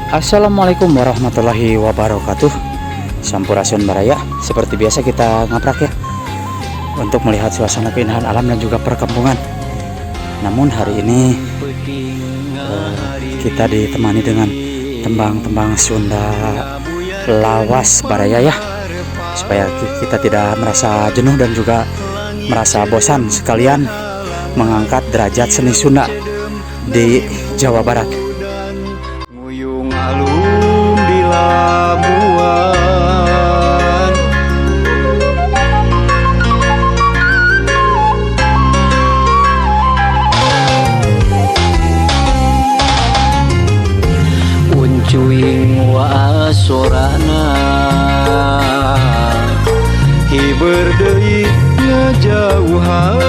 Assalamualaikum warahmatullahi wabarakatuh. Sampurasun baraya. Seperti biasa kita ngaprak ya, untuk melihat suasana keindahan alam dan juga perkampungan. Namun hari ini kita ditemani dengan tembang-tembang Sunda lawas baraya ya, supaya kita tidak merasa jenuh dan juga merasa bosan, sekalian mengangkat derajat seni Sunda di Jawa Barat. Alum di Labuan, uncuing wa sorana hiber deui ngajauhan,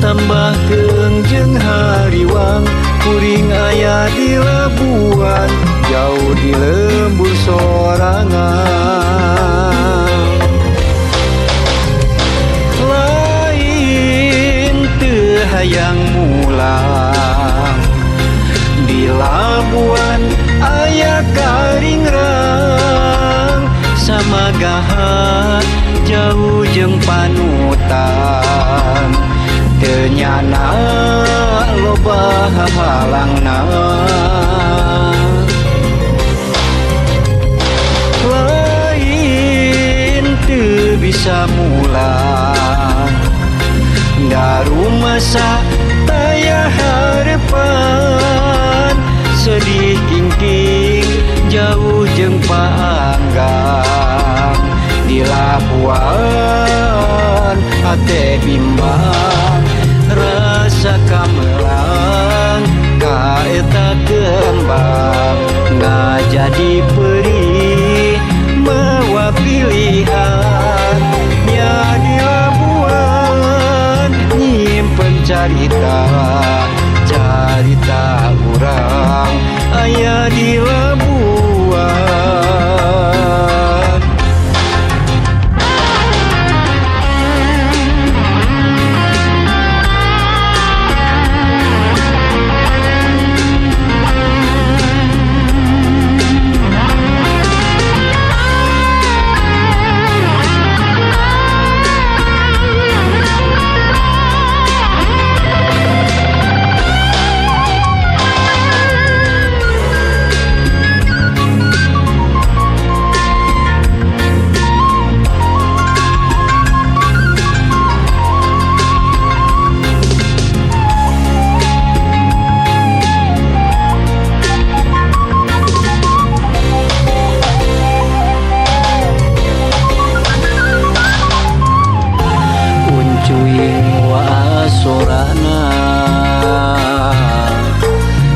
tambahkeun jeung hariwang kuring aya di Labuan, jauh di lembur sorangan. Lain teu hayang mulang, di Labuan aya karingrang, samagahan jauh jeung panutan, teu nyana loba halangna. Lain teu bisa mulang, daru masa taya harepan, sedih kingking jauh jeung paanggang, di Labuan hate bimbang, rasa kamelang kaeta kembang, ngajadi perih mawa pilihan, nya di Labuan nyimpen carita urang aya di Labuan.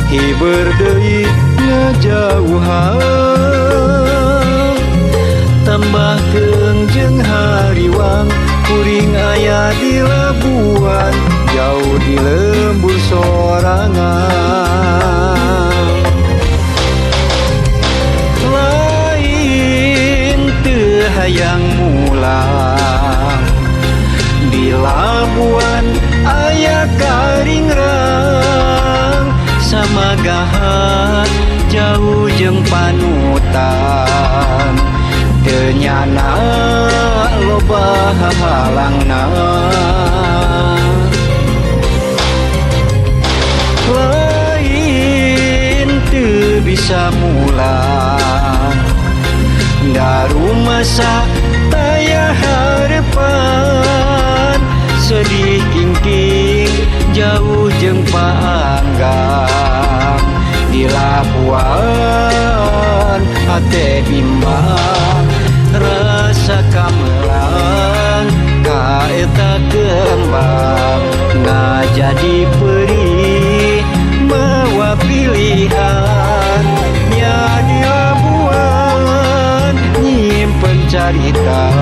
Hiber deui ngajauhan, tambahkeun jeung hariwang kuring aya di Labuan, jauh di lembur sorangan. Lain teu hayang mulang, di Labuan aya karingrang, samagahan jauh jeung panutan, teu nyana loba halangna. Lain teu bisa mulang, daru masa taya harepan, sedih kingking jauh jeung paanggang, di Labuan hate bimbang, rasa kamelang kaeta kembang, ngajadi perih mawa pilihan, nya di Labuan nyimpen carita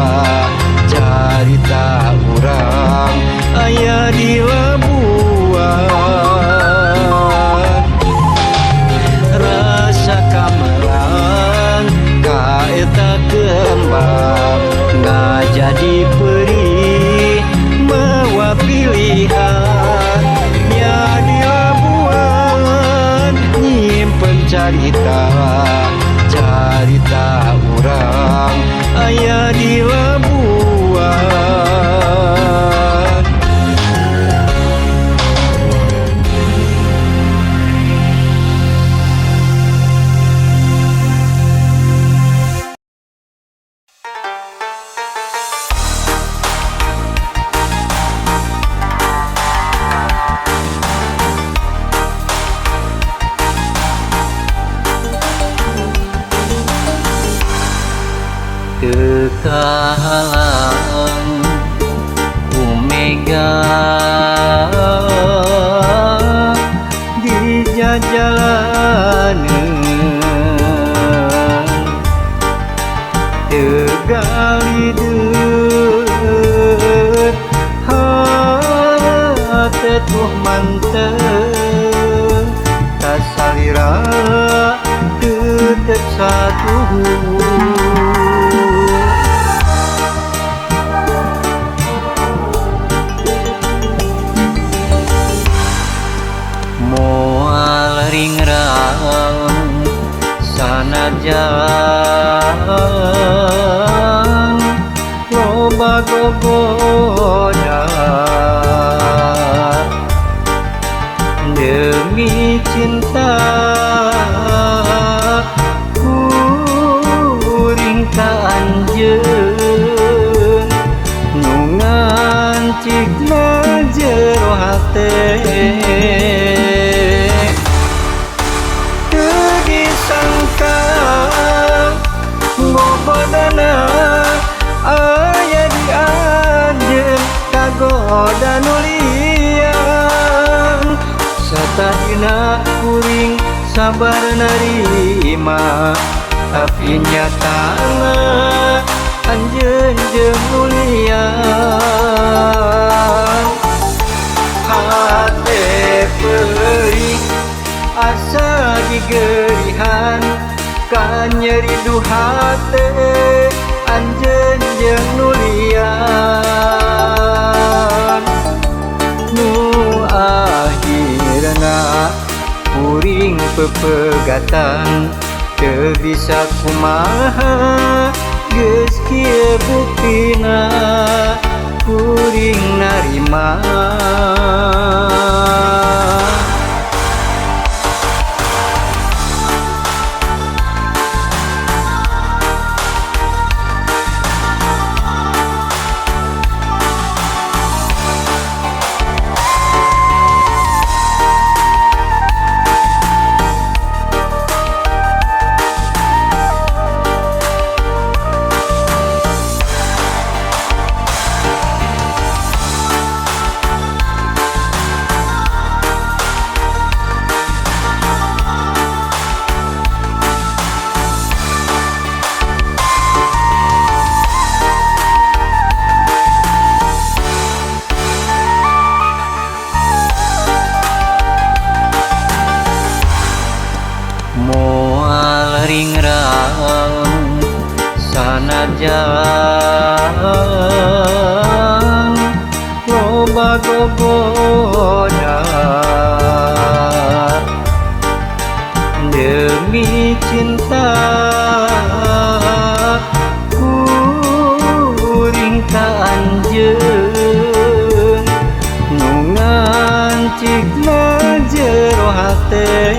urang aya di Labuan. Rasa kamelang kaeta kembang, ngajadi perih mawa pilihan, nya carita carita urang aya di Labuan. Kekahalang Umega di jajalaneun tegali deut hate tuh mantep tasalira tetep satu. Moal ringrang sanajan loba gogoda demi cinta kuring ka anjeun nu ngancikna jero hate. Aya di anjeun kagoda nulian satahina kuring sabar narima tapi nyatana anjeun jeung nulian hate perih asa digerihan ka nyeri du hate anjeun jeung nulian nu akhirna kuring pepegatan teu bisa kumaha geus kieu buktina kuring narima. Moal ringrang sanajan loba gogoda demi cinta kuring ka anjeun nu ngancikna jero hate.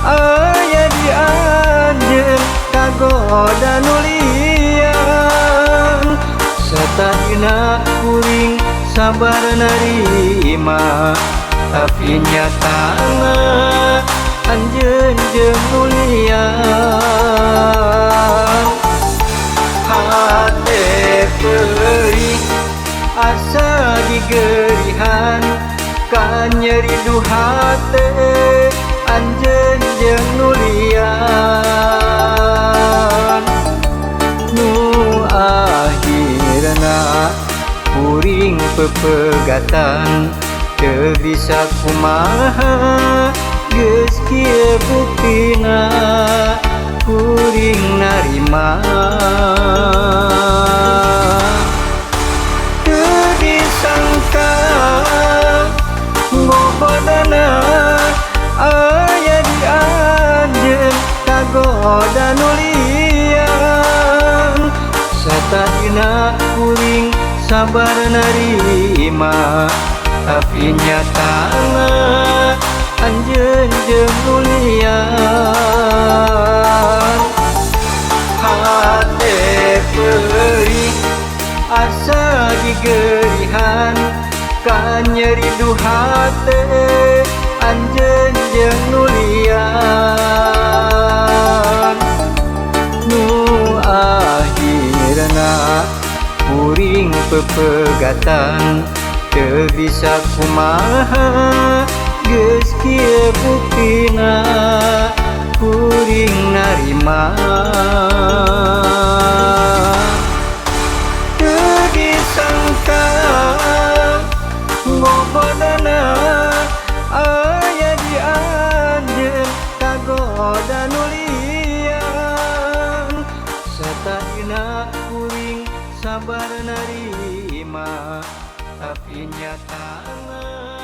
Aya di anjeun kagoda nulian satahina kuring sabar narima tapi nyatana anjeun jeung nulian hate perih asa digerihan ka nyeri du hate anjeun jeung nulian nu akhirna kuring pepegatan teu bisa kumaha geus kieu buktina kuring narima. kagoda nulian satadina kuring sabar narima tapi nyatana anjeun jeung nulian hate perih asa digerihan ka nyeri du hate anjeun jeung nulian nu akhirna kuring pepegatan teu bisa kumaha geus kieu buktina kuring narima teu disangka ngobodana aya di anjeun kagoda nulian satadina kuring sabar narima tapi nyatana